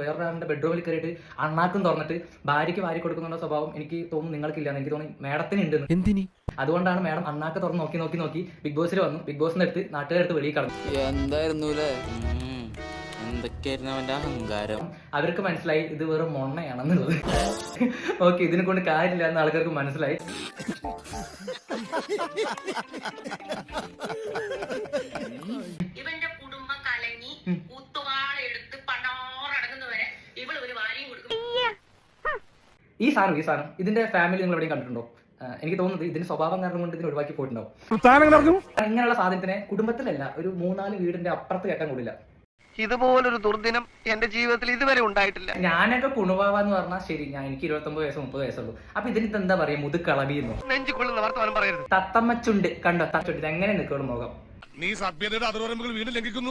വേറൊരാളുടെ ബെഡ്റൂമിൽ കയറിയിട്ട് അണ്ണാക്കും തുറന്നിട്ട് ഭാര്യയ്ക്ക് വാരി കൊടുക്കുന്ന സ്വഭാവം എനിക്ക് തോന്നുന്നു നിങ്ങൾക്കില്ല. എനിക്ക് തോന്നുന്നു മേഡത്തിന് ഉണ്ട്. എന്തിനി? അതുകൊണ്ടാണ് മേഡം അണ്ണാക്ക് തുറന്ന് നോക്കി ബിഗ് ബോസിൽ വന്നു. ബിഗ് ബോസിന്റെ അടുത്ത് നാട്ടുകാരെടുത്ത് വെളിയിൽ കടന്നു. എന്തായിരുന്നു എന്തൊക്കെയായിരുന്നു അവന്റെ അഹങ്കാരം. അവർക്ക് മനസ്സിലായി ഇത് വെറും മൊണ്ണയാണെന്നുള്ളത്. ഓക്കെ, ഇതിനെ കൊണ്ട് കാര്യമില്ല എന്ന് ആൾക്കാർക്ക് മനസ്സിലായി. ഇവന്റെ കുടുംബം കലങ്ങി കൂത്തുവാളെടുത്ത് പണോറടങ്ങുന്നവരെ ഇവൾ ഒരു വാരിയും കൊടുക്കും. ഈ സാധനം ഇതിന്റെ ഫാമിലി നിങ്ങൾ എവിടെയും കണ്ടിട്ടുണ്ടോ? എനിക്ക് തോന്നുന്നത് ഇതിന്റെ സ്വഭാവം കാരണം കൊണ്ട് ഇതിന് ഒഴിവാക്കി പോയിട്ടുണ്ടാവും. ഇങ്ങനെയുള്ള സാധനത്തിനെ കുടുംബത്തിലല്ല, ഒരു 3-4 വീടിന്റെ അപ്പുറത്ത് കേട്ടാൻ കൂടില്ല. ഇതുപോലൊരു ദുർദിനം എന്റെ ജീവിതത്തിൽ ഇതുവരെ ഉണ്ടായിട്ടില്ല. ഞാനൊക്കെ കുണുവാന്ന് പറഞ്ഞാൽ ശരി, എനിക്ക് 29 വയസ്സ് 30 വയസ്സുള്ളൂ. അപ്പൊ ഇതിന് എന്താ പറയാ, മുതുക്കളവിയെന്നോ നെഞ്ചു കൊള്ളുന്ന വർത്തമാനം പറയരുത്. തത്തമ്മച്ചുണ്ട് കണ്ടോ? തച്ചുണ്ട് എങ്ങനെ നിൽക്കണം മുഖം. നീ സഭ്യതയുടെ അതിർവരമ്പുകൾ വീണ്ടും ലംഘിക്കുന്നു.